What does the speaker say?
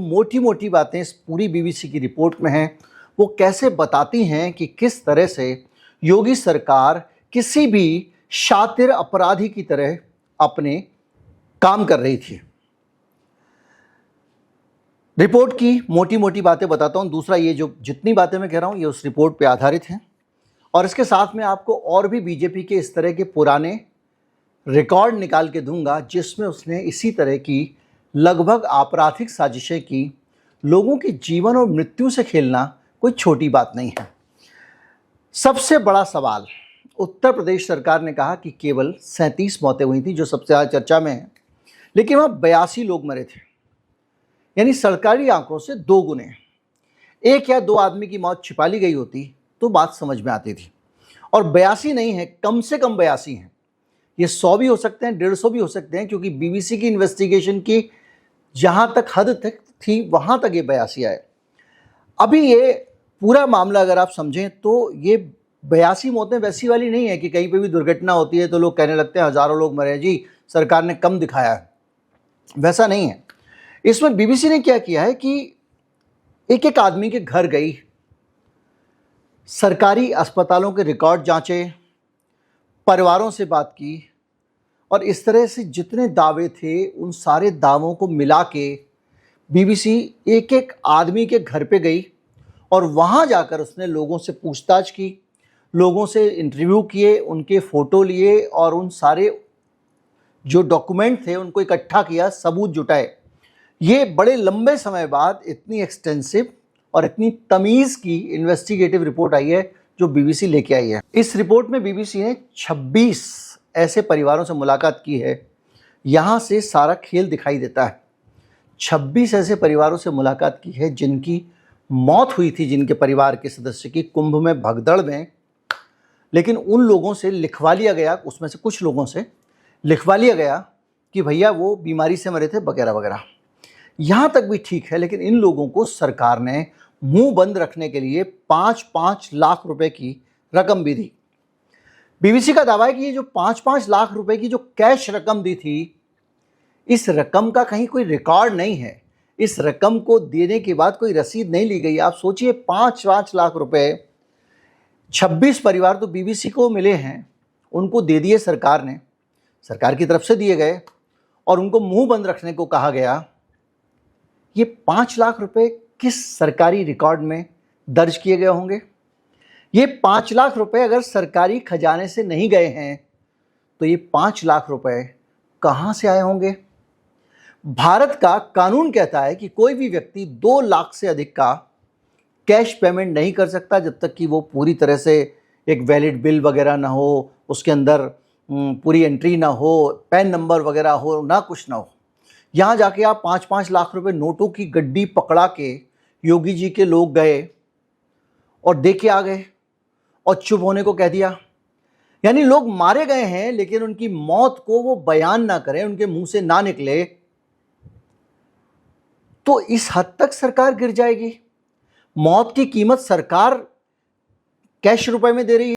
मोटी मोटी बातें इस पूरी बीबीसी की रिपोर्ट में हैं। वो कैसे बताती हैं कि किस तरह से योगी सरकार किसी भी शातिर अपराधी की तरह अपने काम कर रही थी। रिपोर्ट की मोटी मोटी बातें बताता हूं। दूसरा, ये जो जितनी बातें मैं कह रहा हूं ये उस रिपोर्ट पे आधारित हैं, और इसके साथ में आपको और भी बीजेपी के इस तरह के पुराने रिकॉर्ड निकाल के दूंगा जिसमें उसने इसी तरह की लगभग आपराधिक साजिशें की। लोगों की जीवन और मृत्यु से खेलना कोई छोटी बात नहीं है। सबसे बड़ा सवाल, उत्तर प्रदेश सरकार ने कहा कि केवल 37 मौतें हुई थी, जो सबसे ज़्यादा चर्चा में है, लेकिन वहाँ 82 लोग मरे थे, यानी सरकारी आंकड़ों से 2 गुने। 1 या 2 आदमी की मौत छिपा ली गई होती तो बात समझ में आती थी, और 82 नहीं है, कम से कम 82 हैं। ये 100 भी हो सकते हैं, 150 भी हो सकते हैं, क्योंकि बीबीसी की इन्वेस्टिगेशन की जहाँ तक हद तक थी वहाँ तक ये 82 आए। अभी ये पूरा मामला अगर आप समझें तो ये 82 मौतें वैसी वाली नहीं है कि कहीं पे भी दुर्घटना होती है तो लोग कहने लगते हैं हज़ारों लोग मरे हैं, जी सरकार ने कम दिखाया है। वैसा नहीं है। इसमें बीबीसी ने क्या किया है कि एक एक आदमी के घर गई, सरकारी अस्पतालों के रिकॉर्ड जांचे, परिवारों से बात की, और इस तरह से जितने दावे थे उन सारे दावों को मिला के बीबीसी एक एक आदमी के घर पे गई, और वहाँ जाकर उसने लोगों से पूछताछ की, लोगों से इंटरव्यू किए, उनके फ़ोटो लिए और उन सारे जो डॉक्यूमेंट थे उनको इकट्ठा किया, सबूत जुटाए। ये बड़े लंबे समय बाद इतनी एक्सटेंसिव और इतनी तमीज़ की इन्वेस्टिगेटिव रिपोर्ट आई है जो बीबीसी लेके आई है। इस रिपोर्ट में बीबीसी ने 26 ऐसे परिवारों से मुलाकात की है। यहाँ से सारा खेल दिखाई देता है। 26 ऐसे परिवारों से मुलाकात की है जिनकी मौत हुई थी, जिनके परिवार के सदस्य की कुंभ में भगदड़ में, लेकिन उन लोगों से लिखवा लिया गया, उसमें से कुछ लोगों से लिखवा लिया गया कि भैया वो बीमारी से मरे थे वगैरह वगैरह। यहाँ तक भी ठीक है, लेकिन इन लोगों को सरकार ने मुंह बंद रखने के लिए 5-5 लाख रुपए की रकम भी दी। बीबीसी का दावा है कि ये जो 5-5 लाख रुपए की जो कैश रकम दी थी, इस रकम का कहीं कोई रिकॉर्ड नहीं है। इस रकम को देने के बाद कोई रसीद नहीं ली गई। आप सोचिए, 5-5 लाख रुपए 26 परिवार तो बीबीसी को मिले हैं, उनको दे दिए सरकार ने, सरकार की तरफ से दिए गए, और उनको मुंह बंद रखने को कहा गया। ये 5 लाख रुपए किस सरकारी रिकॉर्ड में दर्ज किए गए होंगे? ये 5 लाख रुपए अगर सरकारी खजाने से नहीं गए हैं तो ये 5 लाख रुपए कहाँ से आए होंगे? भारत का कानून कहता है कि कोई भी व्यक्ति 2 लाख से अधिक का कैश पेमेंट नहीं कर सकता जब तक कि वो पूरी तरह से एक वैलिड बिल वगैरह ना हो, उसके अंदर पूरी एंट्री ना हो, पैन नंबर वगैरह हो, ना कुछ ना हो। यहाँ जाके आप 5-5 लाख रुपए नोटों की गड्डी पकड़ा के योगी जी के लोग गए और दे के आ गए और चुप होने को कह दिया। यानी लोग मारे गए हैं लेकिन उनकी मौत को वो बयान ना करें, उनके मुंह से ना निकले, तो इस हद तक सरकार गिर जाएगी। मौत की कीमत सरकार कैश रुपए में दे रही है।